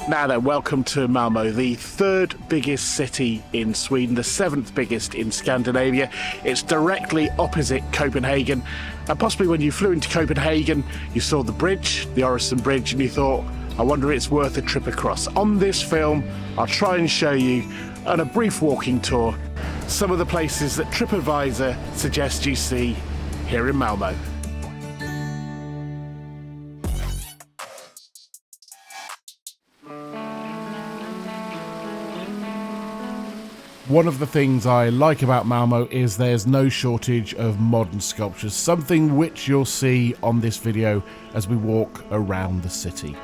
Now then, welcome to Malmo, the third biggest city in Sweden, the seventh biggest in Scandinavia. It's directly opposite Copenhagen, and possibly when you flew into Copenhagen, you saw the bridge, the Öresund Bridge, and you thought, I wonder if it's worth a trip across. On this film, I'll try and show you, on a brief walking tour, some of the places that TripAdvisor suggests you see here in Malmo. One of the things I like about Malmo is there's no shortage of modern sculptures, something which you'll see on this video as we walk around the city.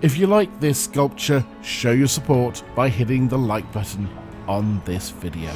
If you like this sculpture, show your support by hitting the like button on this video.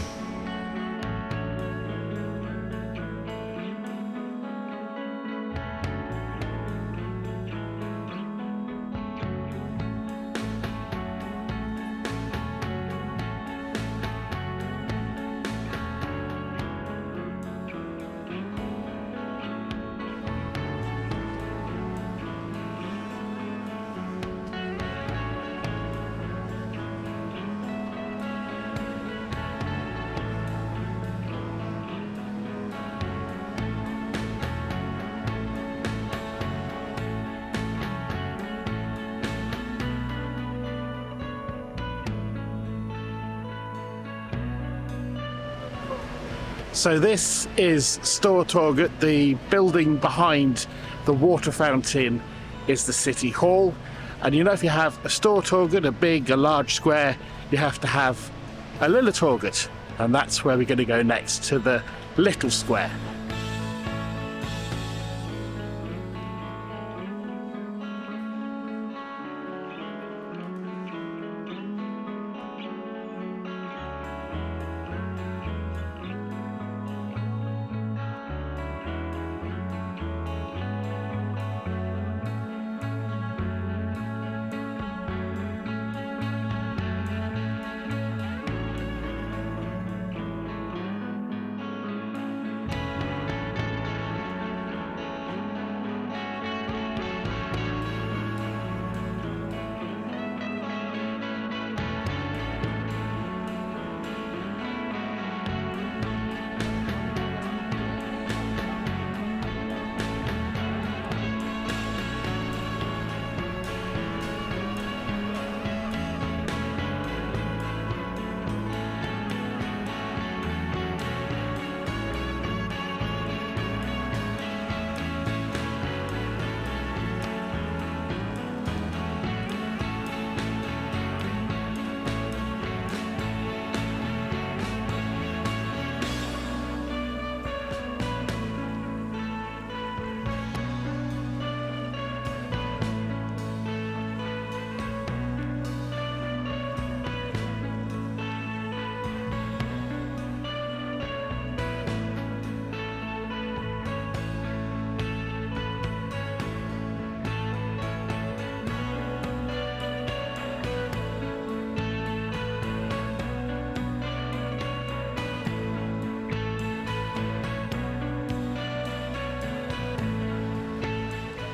So this is Stortorget. The building behind the water fountain is the city hall. And you know, if you have a Stortorget, a large square, you have to have a Lila Torget. And that's where we're going to go next, to the little square.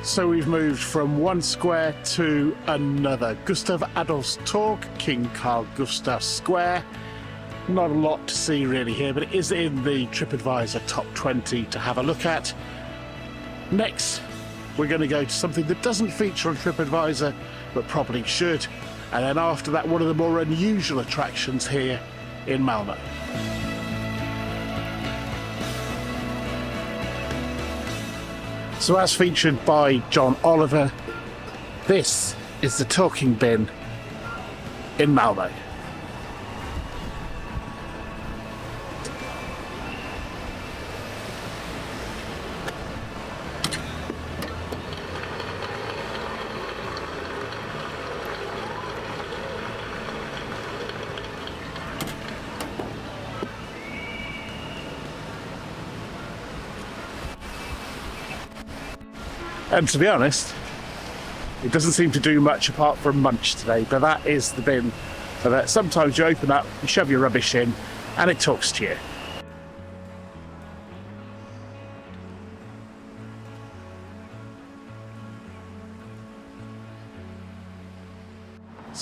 So we've moved from one square to another. Gustav Adolfs Torg, King Carl Gustav Square. Not a lot to see really here, but it is in the TripAdvisor top 20 to have a look at. Next, we're going to go to something that doesn't feature on TripAdvisor, but probably should. And then after that, one of the more unusual attractions here in Malmo. So as featured by John Oliver, this is the Talking Bin in Malmo. And to be honest, it doesn't seem to do much apart from munch today, but that is the bin that sometimes you open up, you shove your rubbish in, and it talks to you.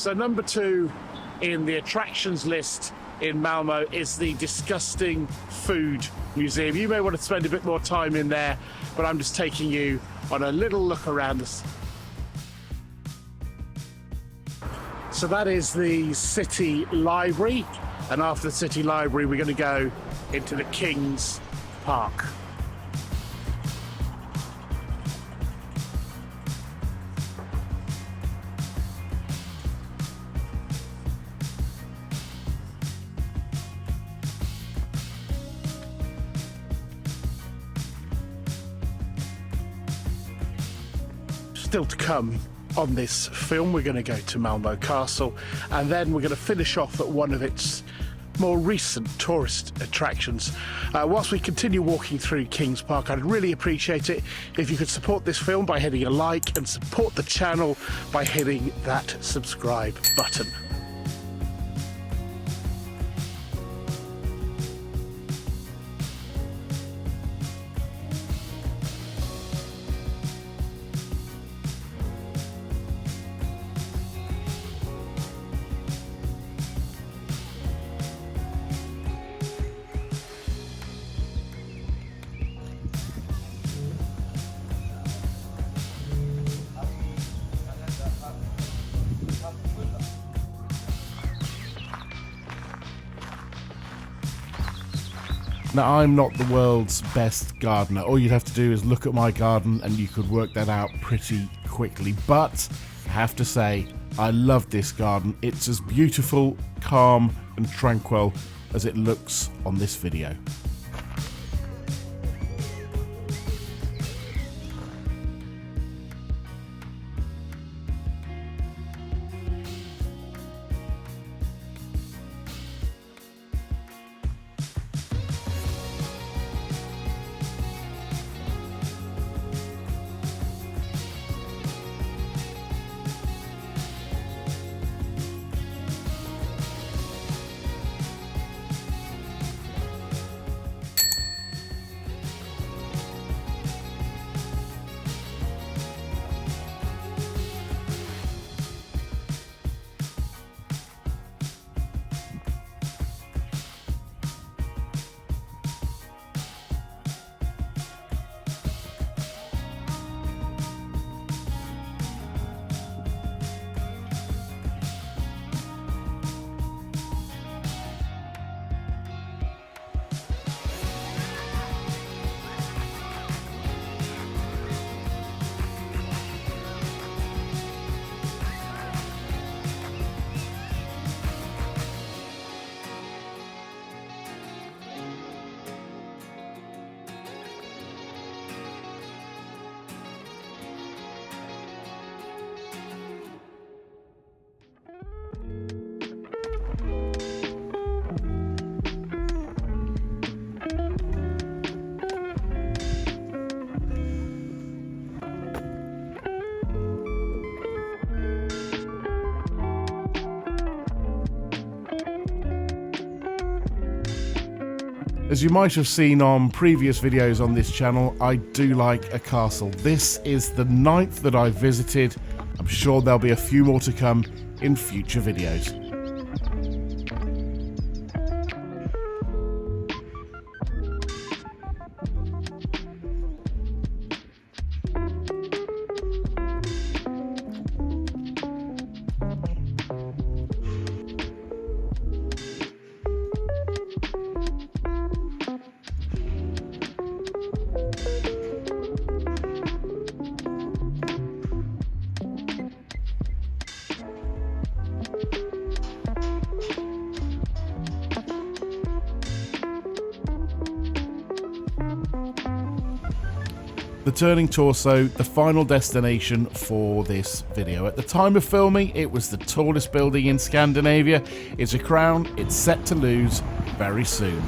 So number 2 in the attractions list in Malmo is the disgusting food museum. You may want to spend a bit more time in there, but I'm just taking you on a little look around this. So that is the city library, and after the city library we're going to go into the King's Park. Still to come on this film, we're going to go to Malmo Castle, and then we're going to finish off at one of its more recent tourist attractions. Whilst we continue walking through King's Park, I'd really appreciate it if you could support this film by hitting a like, and support the channel by hitting that subscribe button. Now, I'm not the world's best gardener. All you'd have to do is look at my garden and you could work that out pretty quickly. But I have to say, I love this garden. It's as beautiful, calm and tranquil as it looks on this video. As you might have seen on previous videos on this channel, I do like a castle. This is the 9th that I've visited. I'm sure there'll be a few more to come in future videos. The Turning Torso, the final destination for this video. At the time of filming, it was the tallest building in Scandinavia. It's a crown it's set to lose very soon.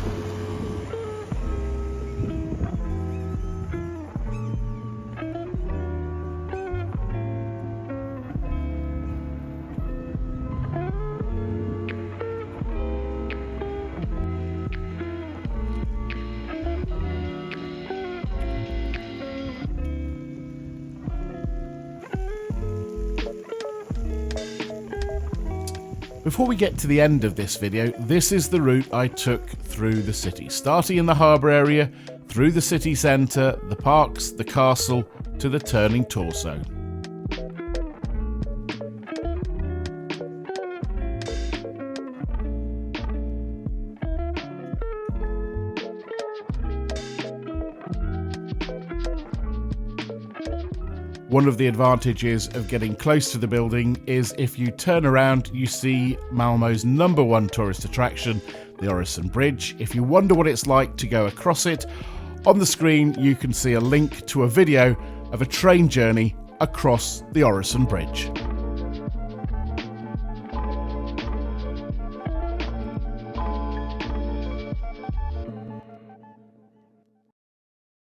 Before we get to the end of this video, this is the route I took through the city, starting in the harbour area, through the city centre, the parks, the castle, to the turning torso. One of the advantages of getting close to the building is if you turn around, you see Malmo's #1 tourist attraction, the Öresund Bridge. If you wonder what it's like to go across it, on the screen you can see a link to a video of a train journey across the Öresund Bridge.